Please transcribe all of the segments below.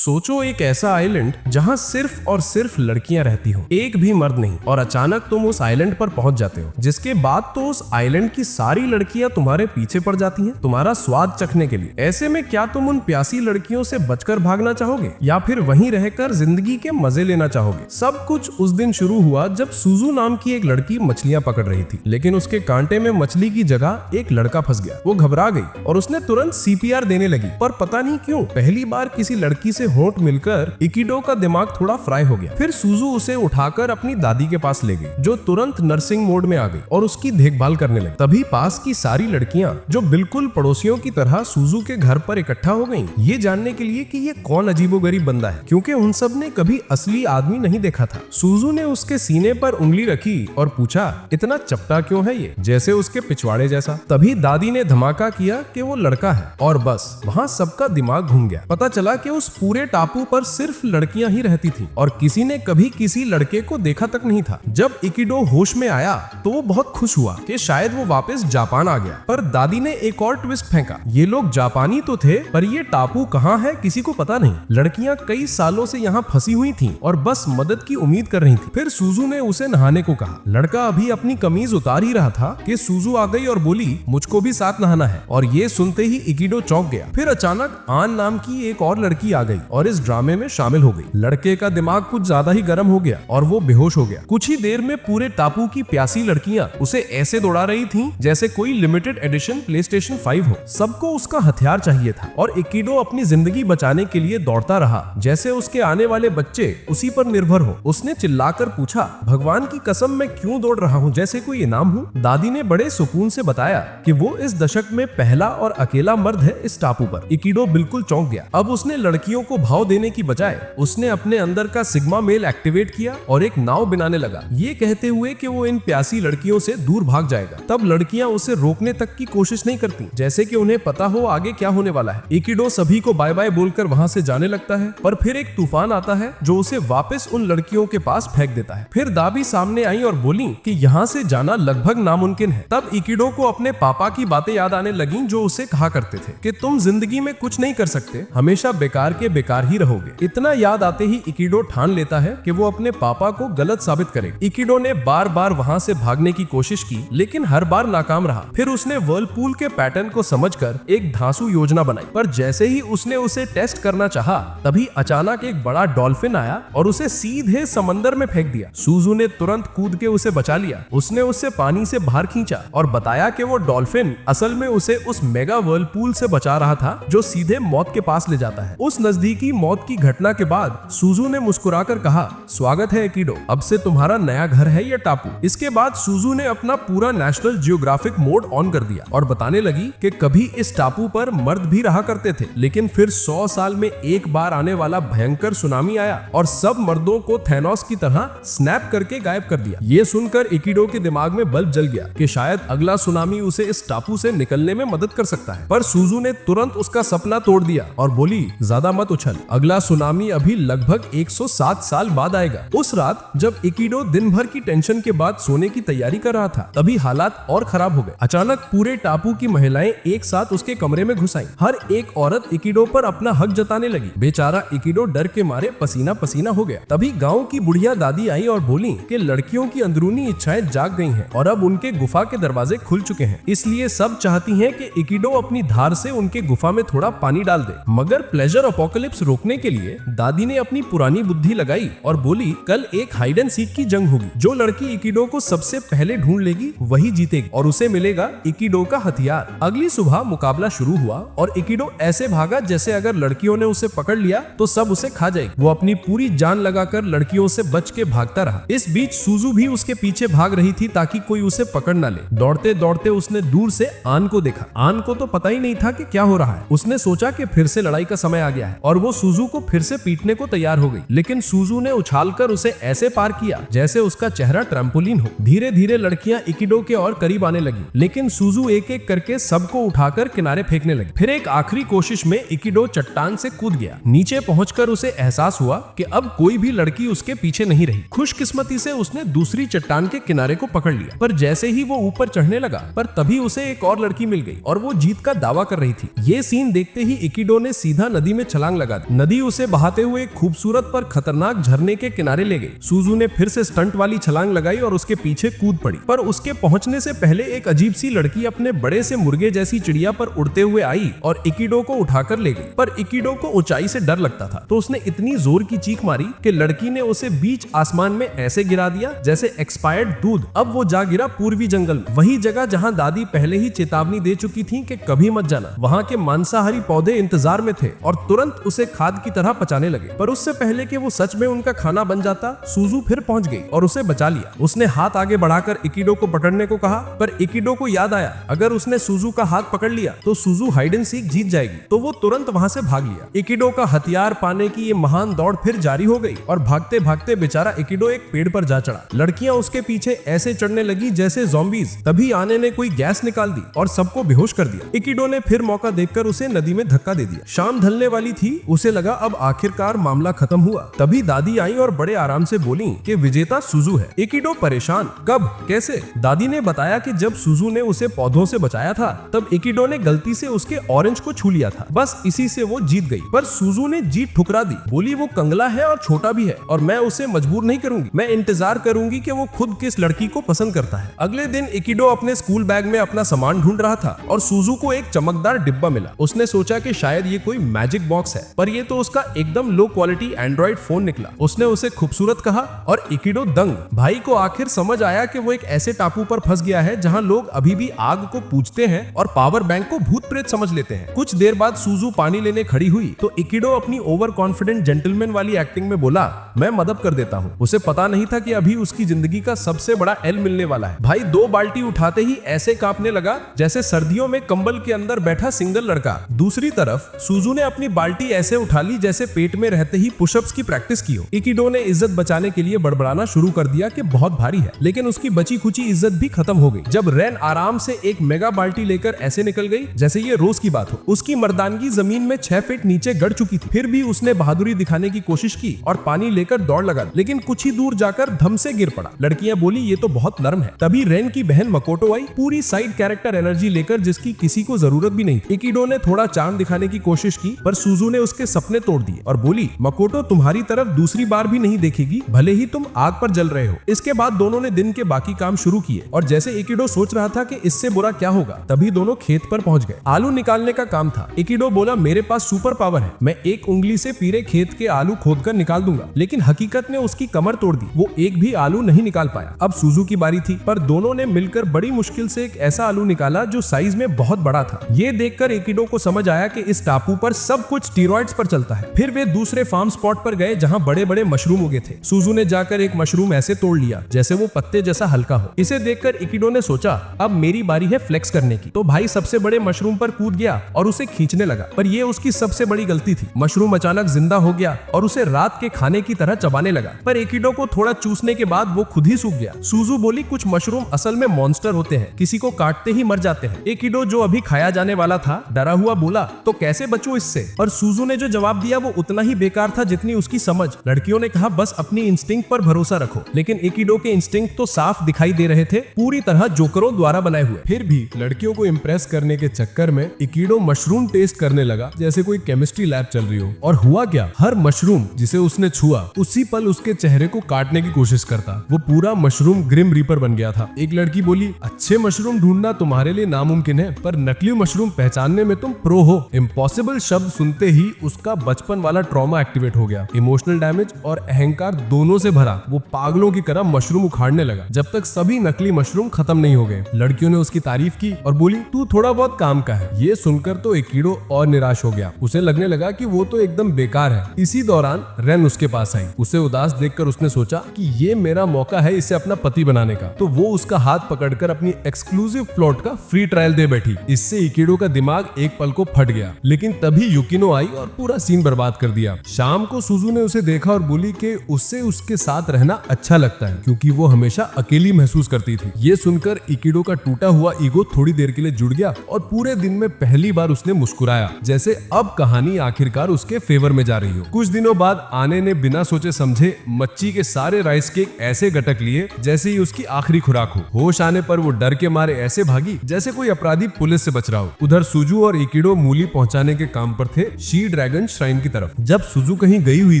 सोचो एक ऐसा आइलैंड जहाँ सिर्फ और सिर्फ लड़कियां रहती हो, एक भी मर्द नहीं, और अचानक तुम उस आइलैंड पर पहुंच जाते हो, जिसके बाद तो उस आइलैंड की सारी लड़कियां तुम्हारे पीछे पड़ जाती हैं तुम्हारा स्वाद चखने के लिए। ऐसे में क्या तुम उन प्यासी लड़कियों से बचकर भागना चाहोगे या फिर वहीं रहकर जिंदगी के मजे लेना चाहोगे? सब कुछ उस दिन शुरू हुआ जब सुजू नाम की एक लड़की मछलियां पकड़ रही थी, लेकिन उसके कांटे में मछली की जगह एक लड़का फंस गया। वो घबरा गई और उसने तुरंत सीपीआर देने लगी, पर पता नहीं क्यों पहली बार किसी लड़की से होंठ मिलकर इकिडो का दिमाग थोड़ा फ्राई हो गया। फिर सुजू उसे उठाकर अपनी दादी के पास ले गई, जो तुरंत नर्सिंग मोड में आ गई और उसकी देखभाल करने लगी। तभी पास की सारी लड़कियां, जो बिल्कुल पड़ोसियों की तरह सुजू के घर पर इकट्ठा हो गईं, ये जानने के लिए कि ये कौन अजीबोगरीब बंदा है, क्योंकि उन सब ने कभी असली आदमी नहीं देखा था। सुजू ने उसके सीने पर उंगली रखी और पूछा, इतना चपटा क्यों है ये, जैसे उसके पिछवाड़े जैसा। तभी दादी ने धमाका किया कि वो लड़का है, और बस वहाँ सबका दिमाग घूम गया। पता चला कि उस पूरे टापू पर सिर्फ लड़कियां ही रहती थी और किसी ने कभी किसी लड़के को देखा तक नहीं था। जब इकिडो होश में आया तो वो बहुत खुश हुआ कि शायद वो वापस जापान आ गया, पर दादी ने एक और ट्विस्ट फेंका। ये लोग जापानी तो थे, पर ये टापू कहाँ है किसी को पता नहीं। लड़कियां कई सालों से यहाँ फंसी हुई थीं और बस मदद की उम्मीद कर रही थी। फिर सुजू ने उसे नहाने को कहा। लड़का अभी अपनी कमीज उतार ही रहा था कि सुजू आ गई और बोली, मुझको भी साथ नहाना है। और ये सुनते ही इकिडो चौंक गया। फिर अचानक आन नाम की एक और लड़की आ गई और इस ड्रामे में शामिल हो गई। लड़के का दिमाग कुछ ज्यादा ही गर्म हो गया और वो बेहोश हो गया। कुछ ही देर में पूरे टापू की प्यासी लड़कियां उसे ऐसे दौड़ा रही थीं जैसे कोई लिमिटेड एडिशन प्लेस्टेशन 5 हो। सबको उसका हथियार चाहिए था और इकिडो अपनी जिंदगी बचाने के लिए दौड़ता रहा जैसे उसके आने वाले बच्चे उसी पर निर्भर हो। उसने चिल्लाकर पूछा, भगवान की कसम मैं क्यों दौड़ रहा हूँ, जैसे कोई इनाम हूँ। दादी ने बड़े सुकून से बताया कि वो इस दशक में पहला और अकेला मर्द है इस टापू पर। इकिडो बिल्कुल चौंक गया। अब उसने लड़कियों को भाव देने की बजाय उसने अपने अंदर का सिग्मा मेल एक्टिवेट किया और एक नाव बनाने लगा, ये कहते हुए कि वो इन प्यासी लड़कियों से दूर भाग जाएगा। तब लड़कियां उसे रोकने तक की कोशिश नहीं करती, जैसे कि उन्हें पता हो आगे क्या होने वाला है। इकिडो सभी को बाय बाय बोलकर वहां से जाने लगता है, पर फिर एक तूफान आता है जो उसे वापस उन लड़कियों के पास फेंक देता है। फिर दादी सामने आई और बोली कि यहाँ से जाना लगभग नामुमकिन है। तब इकिडो को अपने पापा की बातें याद आने लगी, जो उसे कहा करते थे कि तुम जिंदगी में कुछ नहीं कर सकते, हमेशा बेकार के बेकार ही रहोगे। इतना याद आते ही इकिडो ठान लेता है कि वो अपने पापा को गलत साबित करेगा। इकिडो ने बार बार वहां से भागने की कोशिश की, लेकिन हर बार नाकाम रहा। फिर उसने व्हर्लपूल के पैटर्न को समझकर एक धांसू योजना बनाई, पर जैसे ही उसने उसे टेस्ट करना चाहा, तभी अचानक एक बड़ा डॉल्फिन आया और उसे सीधे समंदर में फेंक दिया। सुजू ने तुरंत कूद के उसे बचा लिया। उसने उसे पानी से बाहर खींचा और बताया कि वो डॉल्फिन असल में उसे उस मेगा व्हर्लपूल से बचा रहा था, जो सीधे मौत के पास ले जाता है। उस नजदीकी मौत की घटना के बाद सुजू ने मुस्कुराकर कहा, स्वागत है इकिडो, अब से तुम्हारा नया घर है ये टापू। इसके बाद सुजू ने अपना पूरा नेशनल जियोग्राफिक मोड ऑन कर दिया और बताने लगी कि कभी इस टापू पर मर्द भी रहा करते थे, लेकिन फिर 100 साल में एक बार आने वाला भयंकर सुनामी आया और सब मर्दों को थैनोस की तरह स्नैप करके गायब कर दिया। ये सुनकर इकिडो के दिमाग में बल्ब जल गया कि शायद अगला सुनामी उसे इस टापू से निकलने में मदद कर सकता है। पर सुजू ने तुरंत उसका सपना तोड़ दिया और बोली, ज्यादा मत उछल, अगला सुनामी अभी लगभग 107 साल बाद आएगा। उस रात जब इकिडो दिन भर की टेंशन के बाद सोने की तैयारी कर रहा था, तभी हालात और खराब हो गए। अचानक पूरे टापू की महिलाएं एक साथ उसके कमरे में घुस आईं। हर एक औरत इकिडो पर अपना हक जताने लगी। बेचारा इकिडो डर के मारे पसीना पसीना हो गया। तभी गांव की बुढ़िया दादी आई और बोली कि लड़कियों की अंदरूनी इच्छाएं जाग गई हैं और अब उनके गुफा के दरवाजे खुल चुके हैं, इसलिए सब चाहती हैं कि इकिडो अपनी धार से उनके गुफा में थोड़ा पानी डाल दे। मगर प्लेजर अपोकलिप्स रोकने के लिए दादी ने अपनी पुरानी बुद्धि लगाई और बोली, कल एक हाइड एंड सीक की जंग होगी। जो लड़की इकिडो को सबसे पहले ढूंढ लेगी वही जीतेगी और उसे मिलेगा इकिडो का हथियार। अगली सुबह मुकाबला शुरू हुआ और इकिडो ऐसे भागा जैसे अगर लड़कियों ने उसे पकड़ लिया तो सब उसे खा जाएगी। वो अपनी पूरी जान लगाकर लड़कियों से बच के भागता रहा। इस बीच सुजू भी उसके पीछे भाग रही थी ताकि कोई उसे पकड़ ना ले। दौड़ते दौड़ते उसने दूर से आन को देखा। आन को तो पता ही नहीं था कि क्या हो रहा है। उसने सोचा कि फिर से लड़ाई का समय आ गया है और वो सुजू को फिर से पीटने को तैयार हो गई, लेकिन सुजू ने उछालकर उसे ऐसे पार किया जैसे उसका चेहरा ट्रैम्पोलिन हो। धीरे धीरे लड़कियां इकिडो के और करीब आने लगी, लेकिन सुजू एक एक करके सबको उठाकर किनारे फेंकने लगी। फिर एक आखिरी कोशिश में इकिडो चट्टान से कूद गया। नीचे पहुंचकर उसे एहसास हुआ कि अब कोई भी लड़की उसके पीछे नहीं रही। खुशकिस्मती से उसने दूसरी चट्टान के किनारे को पकड़ लिया, पर जैसे ही वो ऊपर चढ़ने लगा, पर तभी उसे एक और लड़की मिल गई और वो जीत का दावा कर रही थी। ये सीन देखते ही इकिडो ने सीधा नदी में छलांग लगा लगा दी। नदी उसे बहाते हुए एक खूबसूरत पर खतरनाक झरने के किनारे ले गई। सुजू ने फिर से स्टंट वाली छलांग लगाई और उसके पीछे कूद पड़ी, पर उसके पहुंचने से पहले एक अजीब सी लड़की अपने बड़े से मुर्गे जैसी चिड़िया पर उड़ते हुए आई और इकिडो को उठाकर ले गई। पर इकिडो को ऊंचाई से डर लगता था, तो उसने इतनी जोर की चीख मारी कि लड़की ने उसे बीच आसमान में ऐसे गिरा दिया जैसे एक्सपायर्ड दूध। अब वो जा गिरा पूर्वी जंगल में, वही जगह जहां दादी पहले ही चेतावनी दे चुकी थी कि कभी मत जाना। वहां के मांसाहारी पौधे इंतजार में थे और तुरंत उसे खाद की तरह पचाने लगे। पर उससे पहले कि वो सच में उनका खाना बन जाता, सुजू फिर पहुंच गई और उसे बचा लिया। उसने हाथ आगे बढ़ाकर इकिडो को पकड़ने को कहा, पर इकिडो को याद आया अगर उसने सुजू का हाथ पकड़ लिया तो सुजू हाइड एंड सीक जीत जाएगी, तो वो तुरंत वहां से भाग लिया। इकिडो का हथियार पाने की ये महान दौड़ फिर जारी हो गई और भागते भागते बेचारा इकिडो एक पेड़ पर जा चढ़ा। लड़कियां उसके पीछे ऐसे चढ़ने लगी जैसे ज़ॉम्बीज। तभी आने ने कोई गैस निकाल दी और सबको बेहोश कर दिया। इकिडो ने फिर मौका देखकर उसे नदी में धक्का दे दिया। शाम ढलने वाली थी, उसे लगा अब आखिरकार मामला खत्म हुआ। तभी दादी आई और बड़े आराम से बोली कि विजेता सुजू है। इकिडो परेशान, कब, कैसे? दादी ने बताया कि जब सुजू ने उसे पौधों से बचाया था तब इकिडो ने गलती से उसके ऑरेंज को छू लिया था, बस इसी से वो जीत गई। पर सुजू ने जीत ठुकरा दी, बोली वो कंगला है और छोटा भी है और मैं उसे मजबूर नहीं करूंगी। मैं इंतजार करूंगी कि वो खुद किस लड़की को पसंद करता है। अगले दिन इकिडो अपने स्कूल बैग में अपना सामान ढूंढ रहा था और सुजू को एक चमकदार डिब्बा मिला। उसने सोचा कि शायद ये कोई मैजिक बॉक्स है, पर ये तो उसका एकदम लो क्वालिटी एंड्रॉइड फोन निकला। उसने उसे खूबसूरत कहा और इकिडो दंग। भाई को आखिर समझ आया कि वो एक ऐसे टापू पर फंस गया है जहां लोग अभी भी आग को पूजते हैं और पावर बैंक को भूत प्रेत समझ लेते हैं। कुछ देर बाद सुजू पानी लेने खड़ी हुई तो इकिडो अपनी ओवर कॉन्फिडेंट जेंटलमैन वाली एक्टिंग में बोला, मैं मदद कर देता हूँ। उसे पता नहीं था कि अभी उसकी जिंदगी का सबसे बड़ा एल मिलने वाला है। भाई 2 बाल्टी उठाते ही ऐसे कांपने लगा जैसे सर्दियों में कंबल के अंदर बैठा सिंगल लड़का। दूसरी तरफ सुजू ने अपनी बाल्टी ऐसे उठा ली जैसे पेट में रहते ही पुशअप्स की प्रैक्टिस की हो। इकिडो ने इज्जत बचाने के लिए बड़बड़ाना शुरू कर दिया कि बहुत भारी है, लेकिन उसकी बची खुची इज्जत भी खत्म हो गई जब रेन आराम से एक मेगा बाल्टी लेकर ऐसे निकल गई जैसे ये रोज की बात हो। उसकी मर्दानगी जमीन में 6 फीट नीचे गड़ चुकी थी। फिर भी उसने बहादुरी दिखाने की कोशिश की और पानी लेकर दौड़ लगा, लेकिन कुछ ही दूर जाकर धम से गिर पड़ा। लड़कियां बोली ये तो बहुत नरम है। तभी रेन की बहन मकोटो आई, पूरी साइड कैरेक्टर एनर्जी लेकर जिसकी किसी को जरूरत भी नहीं। इकिडो ने थोड़ा चांद दिखाने की कोशिश की, पर सुजू ने उसके सपने तोड़ दिए और बोली, मकोटो तुम्हारी तरफ दूसरी बार भी नहीं देखेगी, भले ही तुम आग पर जल रहे हो। इसके बाद दोनों ने दिन के बाकी काम शुरू किए और जैसे इकिडो सोच रहा था कि इससे बुरा क्या होगा, तभी दोनों खेत पर पहुंच गए। आलू निकालने का काम था। इकिडो बोला, मेरे पास सुपर पावर है, मैं एक उंगली से पूरे खेत के आलू खोदकर निकाल दूंगा। लेकिन हकीकत ने उसकी कमर तोड़ दी, वो एक भी आलू नहीं निकाल पाया। अब सुजू की बारी थी, पर दोनों ने मिलकर बड़ी मुश्किल से एक ऐसा आलू निकाला जो साइज में बहुत बड़ा था। ये देखकर इकिडो को समझ आया कि इस टापू पर सब कुछ स्टीरॉइड्स पर चलता है। फिर वे दूसरे फार्म स्पॉट पर गए जहां बड़े बड़े मशरूम उगे थे। सुजू ने जाकर एक मशरूम ऐसे तोड़ लिया जैसे वो पत्ते जैसा हल्का हो। इसे देखकर इकिडो ने सोचा, अब मेरी बारी है फ्लेक्स करने की। तो भाई सबसे बड़े मशरूम पर कूद गया और उसे खींचने लगा, पर ये उसकी सबसे बड़ी गलती थी। मशरूम अचानक जिंदा हो गया और उसे रात के खाने की तरह चबाने लगा, पर इकिडो को थोड़ा चूसने के बाद वो खुद ही सूख गया। सुजू बोली, कुछ मशरूम असल में मॉन्स्टर होते हैं, किसी को काटते ही मर जाते हैं। इकिडो जो अभी खाया जाने वाला था डरा हुआ बोला, तो कैसे बचूं इससे? और सुजू ने जो जवाब दिया वो उतना ही बेकार था जितनी उसकी समझ। लड़कियों ने कहा, बस अपनी इंस्टिंक्ट पर भरोसा रखो, लेकिन इकिडो के इंस्टिंक्ट तो साफ दिखाई दे रहे थे, पूरी तरह जोकरों द्वारा बनाए हुए। फिर भी लड़कियों को इम्प्रेस करने के चक्कर में इकिडो मशरूम टेस्ट करने लगा जैसे कोई केमिस्ट्री लैब चल रही हो। और हुआ क्या, हर मशरूम जिसे उसने छुआ उसी पल उसके चेहरे को काटने की कोशिश करता। वो पूरा मशरूम ग्रिम रीपर बन गया था। एक लड़की बोली, अच्छे मशरूम ढूंढना तुम्हारे लिए नामुमकिन है, पर नकली मशरूम पहचानने में तुम प्रो हो। इम्पॉसिबल शब्द सुनते ही उसका बचपन वाला ट्रॉमा एक्टिवेट हो गया। इमोशनल डैमेज और अहंकार दोनों से भरा वो पागलों की तरह मशरूम उखाड़ने लगा जब तक सभी नकली मशरूम खत्म नहीं हो गए। लड़कियों ने उसकी तारीफ की और बोली, तू थोड़ा बहुत काम का है। ये सुनकर तो इकिडो और निराश हो गया। उसे लगने लगा कि वो तो एकदम बेकार है। इसी दौरान रेन उसके पास आई। उसे उदास देखकर उसने सोचा कि ये मेरा मौका है इसे अपना पति बनाने का। तो वो उसका हाथ पकड़कर अपनी एक्सक्लूसिव प्लॉट का फ्री ट्रायल दे बैठी। इससे इकिडो का दिमाग एक पल को फट गया, लेकिन तभी युकिनो आई और पूरा सीन बर्बाद कर दिया। शाम को सुजू ने उसे देखा और बोली कि उससे उसके साथ रहना अच्छा लगता है क्योंकि वो हमेशा अकेली महसूस करती थी। ये सुनकर इकिडो का टूटा हुआ ईगो थोड़ी देर के लिए जुड़ गया और पूरे दिन में पहली बार उसने मुस्कुराया, जैसे अब कहानी आखिरकार उसके फेवर में जा रही हो। कुछ दिनों बाद आने ने बिना सोचे समझे मच्छी के सारे राइस केक ऐसे गटक लिए जैसे ही उसकी आखिरी खुराक हो। होश आने पर वो डर के मारे ऐसे भागी जैसे कोई अपराधी पुलिस से बच रहा हो। उधर सुजू और इकिडो मूली पहुंचाने के काम पर थे। शी ड्रैगन श्राइन की तरफ। जब सुजू कहीं गई हुई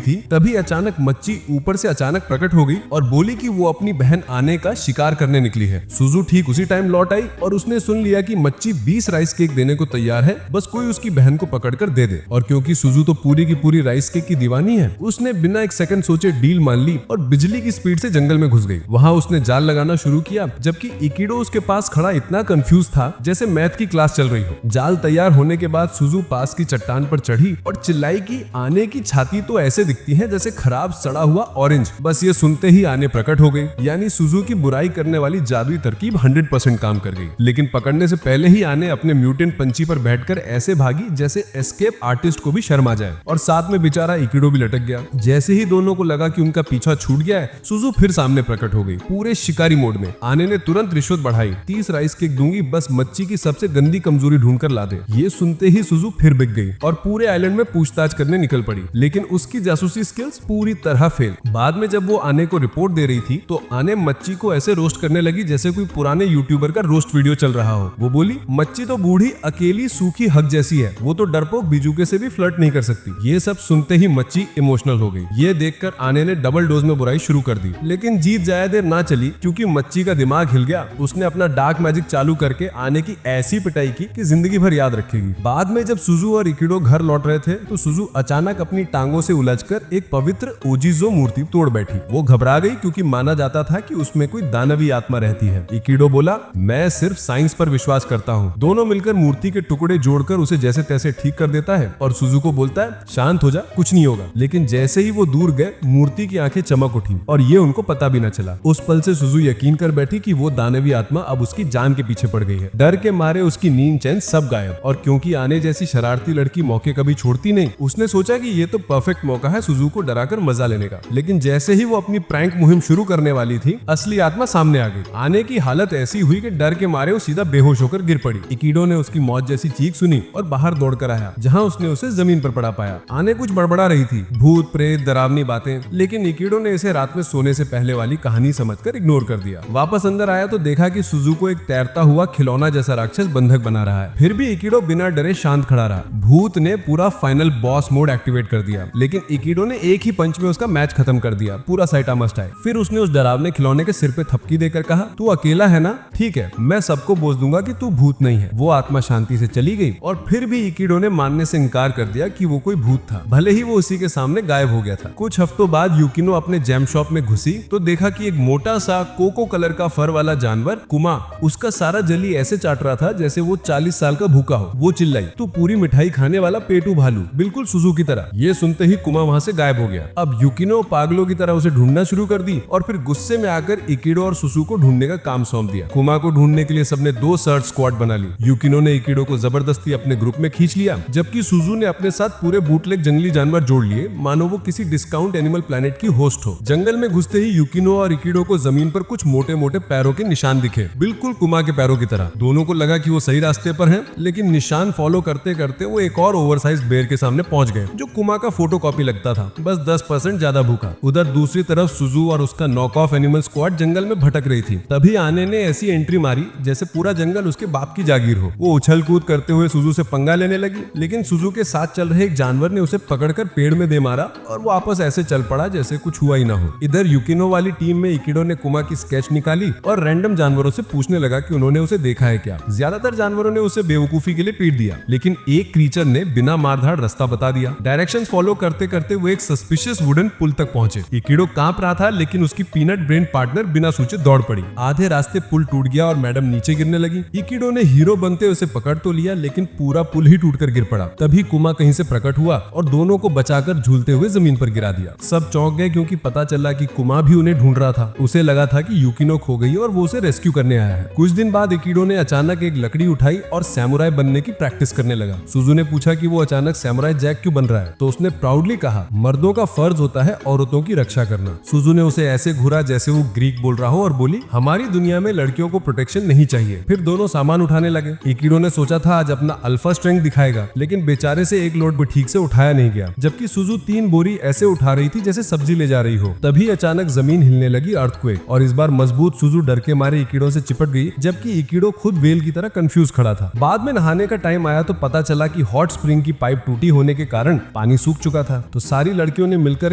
थी तभी अचानक मच्छी ऊपर से अचानक प्रकट हो गई और बोली कि वो अपनी बहन आने का शिकार करने निकली है। सुजू ठीक उसी टाइम लौट आई और उसने सुन लिया कि मच्छी 20 राइस केक देने को तैयार है, बस कोई उसकी बहन को पकड़कर दे दे। और क्योंकि सुजू तो पूरी की पूरी राइस केक की दीवानी है, उसने बिना एक सेकंड सोचे डील मान ली और बिजली की स्पीड से जंगल में घुस गई। वहां उसने जाल लगाना शुरू किया, जबकि इकिडो उसके पास खड़ा इतना कंफ्यूज था जैसे मैथ की क्लास चल रही हो। जाल तैयार होने के बाद सुजू पास की चट्टान पर चढ़ी और चिल्लाई कि आने की छाती तो ऐसे दिखती है जैसे खराब सड़ा हुआ ऑरेंज। बस ये सुनते ही आने प्रकट हो गई, यानी सुजू की बुराई करने वाली जादुई तरकीब 100% काम कर गई। लेकिन पकड़ने से पहले ही आने अपने म्यूटेंट पंछी पर बैठकर ऐसे भागी जैसे एस्केप आर्टिस्ट को भी शर्म आ जाए, और साथ में बेचारा इकिडो भी लटक गया। जैसे ही दोनों को लगा कि उनका पीछा छूट गया है, सुजू फिर सामने प्रकट हो गई पूरे शिकारी मोड में। आने ने तुरंत रिश्वत बढ़ाई, 30 राइस केक दूंगी, बस मच्छी की सबसे गंदी कमजोरी ढूंढ कर ला दे। ये सुनते ही सुजू फिर बिक गई और पूरे आइलैंड में पूछताछ करने निकल पड़ी, लेकिन उसकी जासूसी स्किल्स पूरी तरह फेल। बाद में जब वो आने को रिपोर्ट दे रही थी तो आने मच्छी को ऐसे रोस्ट करने लगी जैसे कोई पुराने यूट्यूबर का रोस्ट वीडियो चल रहा हो। वो बोली, मच्छी तो बूढ़ी अकेली सूखी हक जैसी है, वो तो डरपोक बिजुके से भी फ्लर्ट नहीं कर सकती। ये सब सुनते ही मच्छी इमोशनल हो गई। ये देखकर आने ने डबल डोज में बुराई शुरू कर दी, लेकिन जीत ज्यादा देर ना चली क्योंकि मच्छी का दिमाग हिल गया। उसने अपना डार्क मैजिक चालू करके आने की ऐसी पिटाई की कि जिंदगी भर याद रखेगी। बाद में जब सुजू और इकिडो घर लौट रहे थे तो सुजू अचानक अपनी टांगों से उलझकर एक पवित्र ओजिजो मूर्ति तोड़ बैठी। वो घबरा गई क्योंकि माना जाता था कि उसमें कोई दानवी आत्मा रहती है। इकिडो बोला, मैं सिर्फ साइंस पर विश्वास करता हूँ। दोनों मिलकर मूर्ति के टुकड़े जोड़कर उसे जैसे तैसे ठीक कर देता है और सुजू को बोलता है, शांत हो जा, कुछ नहीं होगा। लेकिन जैसे ही वो दूर गए, मूर्ति की आंखें चमक उठी और ये उनको पता भी न चला। उस पल से सुजू यकीन कर बैठी कि वो दानवी आत्मा अब उसकी जान के पीछे पड़ गई है। डर के मारे उसकी नींद चैन सब गायब, और क्योंकि आने जैसी शरारती लड़की मौके कभी छोड़ती नहीं, उसने सोचा कि ये तो परफेक्ट मौका है सुजू को डराकर मजा लेने का। लेकिन जैसे ही वो अपनी प्रैंक मुहिम शुरू करने वाली थी, असली आत्मा सामने आ गई। आने की हालत ऐसी हुई कि डर के मारे वो सीधा बेहोश होकर गिर पड़ी। इकिडो ने उसकी मौत जैसी चीख सुनी और बाहर दौड़कर आया, जहां उसने उसे जमीन पर पड़ा पाया। आने कुछ बड़बड़ा रही थी, भूत प्रेत डरावनी बातें, लेकिन इकिडो ने इसे रात में सोने से पहले वाली कहानी समझकर इग्नोर कर दिया। वापस अंदर आया तो देखा कि सुजू को एक तैरता हुआ खिलौना जैसा राक्षस बंधक बना रहा है। फिर भी इकिडो बिना डरे शांत खड़ा रहा। भूत ने पूरा फाइनल बॉस मोड एक्टिवेट कर दिया, लेकिन इकिडो ने एक ही पंच में उसका मैच खत्म कर दिया, पूरा साइटामा स्टाइल। फिर उसने उस डरावने खिलौने के सिर पे थपकी देकर कहा, तू अकेला है ना, ठीक है, मैं सबको बोझ दूंगा कि तू भूत नहीं है। वो आत्मा शांति से चली गई और फिर भी इकिडो ने मानने से इनकार कर दिया कि वो कोई भूत था, भले ही वो उसी के सामने गायब हो गया था। कुछ हफ्तों बाद युकिनो अपने जैम शॉप में घुसी तो देखा कि एक मोटा सा कोको कलर का फर वाला जानवर कुमा उसका सारा जली ऐसे चाट रहा था जैसे वो 40 साल का भूखा हो। वो चिल्लाई, तू पूरी मिठाई खाने वाला पेटू भालू, बिल्कुल सुजू की तरह। ये सुनते ही कुमा वहां से गायब हो गया। अब युकिनो पागलों की तरह उसे ढूंढना शुरू कर दी और फिर गुस्से में आकर इकिडो और सुसु को ढूंढने का काम सौंप दिया। कुमा को ढूंढने के लिए सबने 2 सर्च स्क्वाड बना ली। युकिनो ने इकिडो को जबरदस्ती अपने ग्रुप में खींच लिया, जबकि सुजू ने अपने साथ पूरे बूटलेग जंगली जानवर जोड़ लिए, मानो वो किसी डिस्काउंट एनिमल प्लेनेट की होस्ट हो। जंगल में घुसते ही युकिनो और इकिडो को जमीन पर कुछ मोटे मोटे पैरों के निशान दिखे, बिल्कुल कुमा के पैरों की तरह। दोनों को लगा कि वो सही रास्ते पर हैं, लेकिन निशान फॉलो करते करते वो एक और ओवरसाइज बेर के सामने पहुंच गए, जो कुमा का फोटोकॉपी लगता था, बस 10% ज्यादा भूखा। उधर दूसरी तरफ सुजू और उसका नॉक ऑफ एनिमल स्क्वाड जंगल में भटक रही थी। तभी आने ने ऐसी एंट्री मारी जैसे पूरा जंगल उसके बाप की जागीर हो। वो उछल कूद करते हुए सुजू से पंगा लेने लगी, लेकिन सुजू के साथ चल रहे एक जानवर ने उसे पकड़कर पेड़ में दे मारा और वो वापस ऐसे चल पड़ा जैसे कुछ हुआ ही ना हो। इधर युकिनो वाली टीम में इकिडो ने कुमा की स्केच निकाली और रैंडम जानवरों से पूछने लगा कि उन्होंने उसे देखा है क्या। ज्यादातर जानवरों ने उसे बेवकूफी के लिए पीट दिया, लेकिन एक क्रीचर ने बिना मारधाड़ रास्ता बता दिया। डायरेक्शंस फॉलो करते करते वो एक सस्पिशियस वुडन पुल तक पहुंचे। इकिडो कांप रहा था, लेकिन उसकी पीनट ब्रेन पार्टनर बिना सोचे दौड़ पड़ी। आधे रास्ते पुल टूट गया और मैडम नीचे गिरने लगी। इकिडो ने हीरो बनते उसे पकड़ तो लिया, लेकिन पूरा पुल ही टूटकर गिर पड़ा। तभी कुमा कहीं से प्रकट हुआ और दोनों को बचाकर झूलते हुए जमीन पर गिरा दिया। सब चौंक गए क्योंकि पता चला कि कुमा भी उन्हें ढूंढ रहा था। उसे लगा था कि युकिनो खो गई और वो उसे रेस्क्यू करने आया है। कुछ दिन बाद इकिडो ने अचानक एक लकड़ी उठाई और सैमुराई बनने की प्रैक्टिस करने लगा। सुजू ने पूछा कि वो अचानक सैमुराई जैक क्यों बन रहा है, तो उसने प्राउडली कहा, मर्दों का फर्ज होता है औरतों की रक्षा करना। सुजू ने उसे ऐसे घूरा जैसे वो ग्रीक बोल रहा हो और बोली, हमारी दुनिया में लड़कियों को प्रोटेक्शन नहीं चाहिए। फिर दोनों सामान उठाने लगे। इकिडो ने सोचा था आज अपना अल्फा स्ट्रेंथ दिखाएगा, लेकिन बेचारे से एक लोड भी ठीक से उठाया नहीं गया, जबकि सुजू 3 बोरी ऐसे उठा रही थी जैसे सब्जी ले जा रही हो। तभी अचानक जमीन हिलने लगी, अर्थक्वेक, और इस बार मजबूत सुजू डर के मारे इकिडो से चिपट गई, जबकि इकिडो खुद वेल की तरह कंफ्यूज खड़ा था। बाद में नहाने का टाइम आया तो पता चला कि हॉट स्प्रिंग की पाइप टूटी होने के कारण पानी सूख चुका था। तो सारी लड़कियों ने मिलकर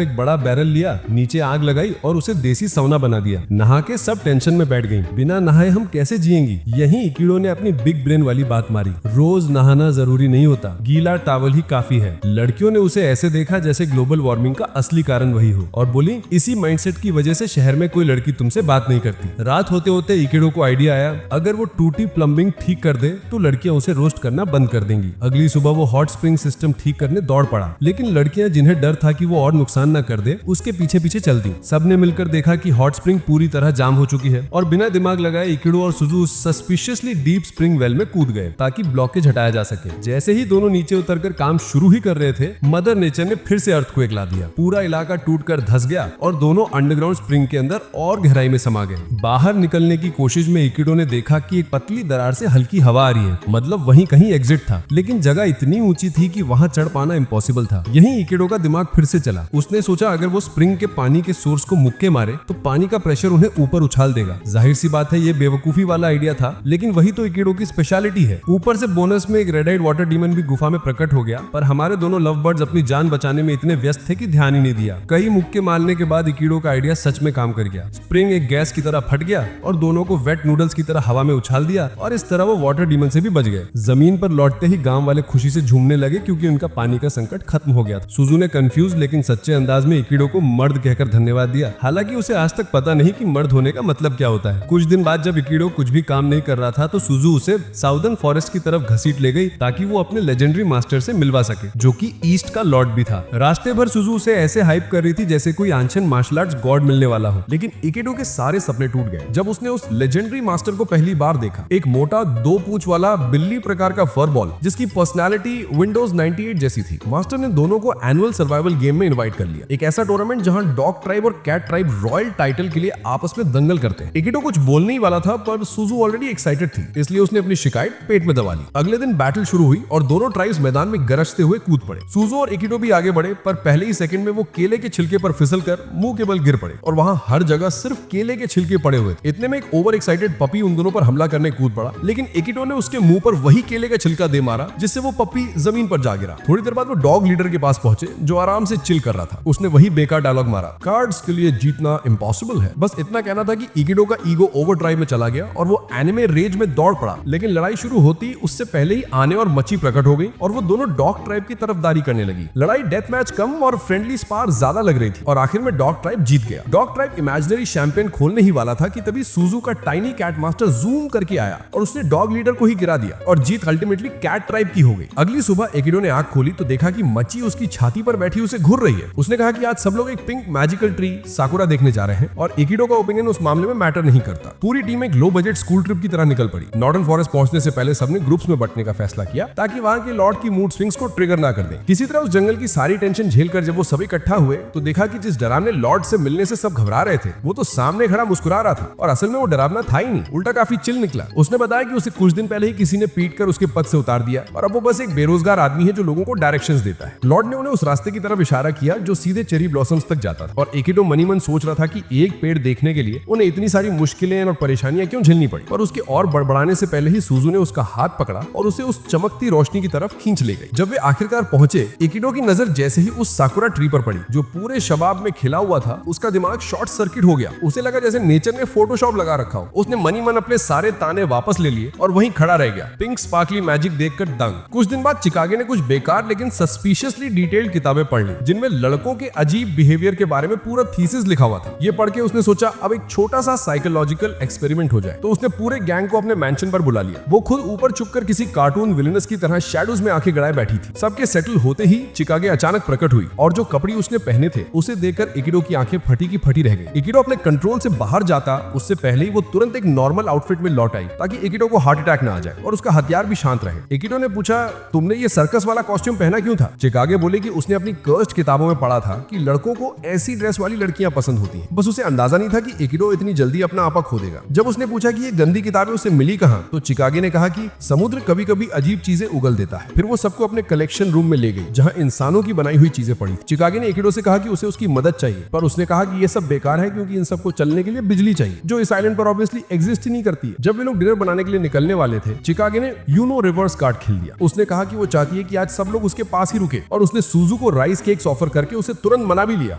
एक बड़ा बैरल लिया, नीचे आग लगाई और उसे देसी सौना बना दिया। नहा के सब टेंशन में बैठ गई। बिना नहाए हम कैसे जिएंगी? यही इकिडो ने अपनी बिग ब्रेन वाली बात मारी। रोज नहाना जरूरी नहीं होता, गीला टॉवल ही काफी है। लड़कियों ने उसे ऐसे देखा जैसे ग्लोबल वार्मिंग का असली कारण वही हो, और बोली इसी माइंडसेट की वजह से शहर में कोई लड़की तुमसे बात नहीं करती। रात होते होते इकिडो को आइडिया आया, अगर वो टूटी प्लम्बिंग ठीक कर दे तो लड़कियां उसे रोस्ट करना बंद कर देंगी। अगली सुबह वो हॉट स्प्रिंग सिस्टम ठीक करने दौड़ पड़ा, लेकिन लड़कियां जिन्हें डर था कि वो और नुकसान न कर दे, उसके पीछे पीछे चल दी। सबने मिलकर देखा कि हॉट स्प्रिंग पूरी तरह जाम हो चुकी है, और बिना दिमाग लगाए इकिडो और Suju suspiciously deep spring well में कूद गए ताकि ब्लॉकेज हटाया जा सके। जैसे ही दोनों नीचे उतरकर काम शुरू ही कर रहे थे, मदर नेचर ने फिर से अर्थक्वेक ला दिया। पूरा इलाका टूटकर धंस गया और दोनों अंडरग्राउंड स्प्रिंग के अंदर और गहराई में समा गए। बाहर निकलने की कोशिश में इकिडो ने देखा कि एक पतली दरार से हल्की हवा आ रही है, मतलब वहीं कहीं एग्जिट था, लेकिन जगह इतनी ऊंची थी कि वहां चढ़ पाना इम्पॉसिबल था। यहीं इकिडो का दिमाग फिर से चला। उसने सोचा अगर वो स्प्रिंग के पानी के सोर्स को मुक्के मारे तो पानी का प्रेशर उन्हें ऊपर उछाल देगा। जाहिर सी बात है ये बेवकूफी वाला आइडिया था, लेकिन वही तो इकिडो की स्पेशलिटी है। ऊपर से बोनस में एक रेड आइड वाटर डीमन भी गुफा में प्रकट हो गया, पर हमारे दोनों लव बर्ड्स अपनी जान बचाने में इतने व्यस्त थे कि ध्यान ही नहीं दिया। कई मुक्के मारने के बाद इकिडो का आइडिया सच में काम कर गया। स्प्रिंग एक गैस की तरह फट गया और दोनों को वेट नूडल्स की तरह हवा में उछाल दिया, और इस तरह वो वाटर डीमन से भी बच गए। जमीन पर लौटते ही गांव वाले खुशी से झूमने लगे क्योंकि उनका पानी का संकट खत्म हो गया था। सुजू ने कंफ्यूज लेकिन सच्चे अंदाज में इकिडो को मर्द कहकर धन्यवाद दिया, हालांकि उसे आज तक पता नहीं कि मर्द होने का मतलब क्या होता है। कुछ दिन बाद जब इकिडो कुछ भी काम नहीं कर रहा था तो सुजू उसे साउदर्न फॉरेस्ट की तरफ घसीट ले गई ताकि वो अपने लेजेंडरी मास्टर से मिलवा सके, जो कि ईस्ट का लॉर्ड भी था। रास्ते भर सुजू उसे ऐसे हाइप कर रही थी जैसे कोई एंशिएंट मार्शल आर्ट्स गॉड मिलने वाला हो, लेकिन इकिडो के सारे सपने टूट गए जब उसने उस लेजेंडरी मास्टर को पहली बार देखा। एक मोटा 2 पूंछ वाला बिल्ली प्रकार का फर बॉल जिसकी पर्सनालिटी विंडोज 98 जैसी थी। मास्टर ने दोनों को एनुअल सर्वाइवल गेम में इनवाइट कर लिया, एक ऐसा टूर्नामेंट जहां डॉग ट्राइब और कैट ट्राइब रॉयल टाइटल के लिए आपस में दंगल करते हैं। इकिडो कुछ बोलने ही वाला था, पर सुजू ऑलरेडी एक्साइटेड थी, इसलिए उसने अपनी शिकायत पेट में दबा ली। अगले दिन बैटल शुरू हुई और दोनों ट्राइब्स मैदान में गरजते हुए कूद पड़े। सुजू और इकिडो भी आगे बढ़े, पर पहले ही सेकंड में वो केले के छिलके पर फिसलकर मुंह के बल गिर पड़े, और वहां हर जगह सिर्फ केले के छिलके पड़े हुए। इतने में एक ओवर एक्साइटेड पपी उन दोनों पर हमला करने कूद पड़ा, लेकिन इकिडो ने उसके मुंह पर वही केले का छिलका दे मारा, जिससे वो पपी जमीन पर जा गिरा। थोड़ी देर बाद वो डॉग लीडर के पास पहुंचे जो आराम से चिल कर रहा था। उसने वही बेकार डायलॉग मारा, कार्ड्स के लिए जीतना इम्पॉसिबल है। बस इतना कहना था कि इकिडो का ईगो ओवरड्राइव में चला गया और वो एनिमे रेज में दौड़ पड़ा, लेकिन लड़ाई शुरू होती उससे पहले ही आने और मच्छी प्रकट हो गई और वो दोनों डॉग ट्राइब की तरफदारी करने लगी। लड़ाई डेथ मैच कम और फ्रेंडली स्पार ज्यादा लग रही थी, और आखिर में डॉग ट्राइब जीत गया। डॉग ट्राइब इमेजिनरी शैंपियन खोलने ही वाला था कि तभी सुजू का टाइनी कैट मास्टर जूम करके आया और उसने डॉग लीडर को ही गिरा दिया, और जीत अल्टीमेटली कैट ट्राइब की हो गई। अगली सुबह इकिडो ने आंख खोली तो देखा कि मच्छी उसकी छाती पर बैठी उसे घूर रही है। उसने कहा कि आज सब लोग एक पिंक मैजिकल ट्री साकुरा देखने जा रहे हैं, और इकिडो का ओपिनियन उस मामले में मैटर नहीं करता। पूरी टीम एक लो बजट स्कूल ट्रिप की तरह निकल पड़ी। नॉर्डर्न फॉरेस्ट पहुंचने से पहले सबने ग्रुप्स में बंटने का फैसला किया ताकि वहां के लॉर्ड की मूड स्विंग्स को ट्रिगर ना कर दें। किसी तरह उस जंगल की सारी टेंशन झेलकर जब वो सभी इकट्ठा हुए तो देखा कि जिस डरावने लॉर्ड से मिलने से सब घबरा रहे थे वो तो सामने खड़ा मुस्कुरा रहा था, और असल में वो डरावना था ही नहीं, उल्टा काफी चिल निकला। उसने बताया कि उसे कुछ दिन पहले ही किसी ने पीट कर उसके पद से उतार दिया, और अब वो बस एक बेरोजगार आदमी है जो लोगों को डायरेक्शंस देता है। लॉर्ड ने उन्हें उस रास्ते की तरफ इशारा किया जो सीधे चेरी ब्लॉसम्स तक जाता था, और इकिडो मनी मन सोच रहा था कि एक पेड़ देखने के लिए उन्हें इतनी सारी मुश्किलें और परेशानियां क्यों झेलनी पड़ी। पर उसके और बड़बड़ाने से पहले ही सुजू ने उसका हाथ पकड़ा और उसे उस चमकती रोशनी की तरफ खींच ले गई। जब वे आखिरकार पहुंचे, इकिडो की नजर जैसे ही उस साकुरा ट्री पर पड़ी जो पूरे शबाब में खिला हुआ था, उसका दिमाग शॉर्ट सर्किट हो गया। उसे लगा जैसे नेचर ने फोटोशॉप लगा रखा हो। उसने मनी मन अपने सारे ताने वापस ले लिए और वहीं खड़ा रह गया, पिंक स्पार्कली मैजिक देखकर दंग। कुछ दिन बाद चिकागे ने कुछ बेकार लेकिन सस्पिशियसली डिटेल्ड किताबें पढ़ ली जिनमें लड़कों के अजीब बिहेवियर के बारे में पूरा थीसिस लिखा हुआ था। ये पढ़ के उसने सोचा अब एक छोटा सा साइकोलॉजिकल एक्सपेरिमेंट हो जाए, तो उसने पूरे गैंग को अपने मैंशन पर बुला लिया। वो खुद ऊपर छुपकर किसी कार्टून विलेनस की तरह शैडोज में आंखें गड़ाए बैठी थी। सबके सेटल होते ही चिकागे अचानक प्रकट हुई और जो कपड़े उसने पहने थे उसे देखकर इकिडो की आंखें फटी की फटी रह गई। इकिडो अपने कंट्रोल से बाहर जाता उससे पहले ही वो तुरंत एक नॉर्मल आउटफिट में लौट आई ताकि इकिडो को हार्ट अटैक ना आ जाए और उसका हथियार भी शांत रहे। इकिडो ने पूछा, तुमने ये सर्कस वाला कॉस्ट्यूम पहना क्यों था? चिकागे बोले कि उसने अपनी कर्स्ड किताबों में पढ़ा था कि लड़कों को ऐसी ड्रेस वाली लड़कियां पसंद होती हैं। बस उसे अंदाजा नहीं था कि इकिडो इतनी जल्दी अपना आपा खो देगा। जब उसने पूछा कि ये गंदी किताबें उसे मिली कहां, तो चिकागे ने कहा कि समुद्र कभी कभी अजीब चीजें उगल देता है। फिर वो सबको अपने कलेक्शन रूम में ले गई जहां इंसानों की बनाई हुई चीजें पड़ी। चिकागे ने इकिडो से कहा कि उसे उसकी मदद चाहिए, पर उसने कहा कि ये सब बेकार है क्योंकि इन सबको चलने के लिए बिजली चाहिए जो इस आइलैंड पर ऑब्वियसली एग्जिस्ट ही नहीं करती है। जब वे लोग डिनर बनाने के लिए निकलने वाले थे, चिकागे ने यूनो रिवर्स कार्ड खेल दिया। उसने कहा कि वो चाहती है कि आज आज सब लोग उसके पास ही रुके और उसने सूजू को राइस केक्स ऑफर करके उसे तुरंत मना भी लिया।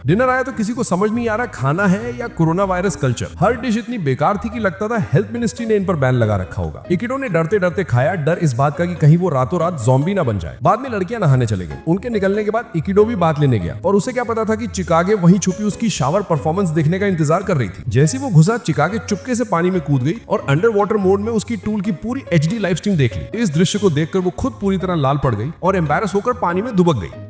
डिनर आया तो किसी को समझ नहीं आ रहा खाना है या कोरोना वायरस कल्चर। हर डिश इतनी बेकार थी कि लगता था हेल्थ मिनिस्ट्री ने इन पर बैन लगा रखा होगा। इकिडो ने डरते डरते खाया, डर इस बात का कि कहीं वो रातों रात ज़ॉम्बी ना बन जाए। बाद में लड़कियां नहाने चले गई। उनके निकलने के बाद इकिडो भी बात लेने गया और उसे क्या पता था कि चिकागे वहीं छुपी उसकी शावर परफॉर्मेंस देखने का इंतजार कर रही थी। जैसे वो घुसा, चिकागे चुपके से पानी में कूद गई और अंडर वाटर मोड में उसकी टूल की पूरी HD लाइव स्ट्रीम देख ली। इस दृश्य को देखकर वो खुद पूरी तरह लाल पड़ गई और एम्बैरस होकर पानी में दुबक गई।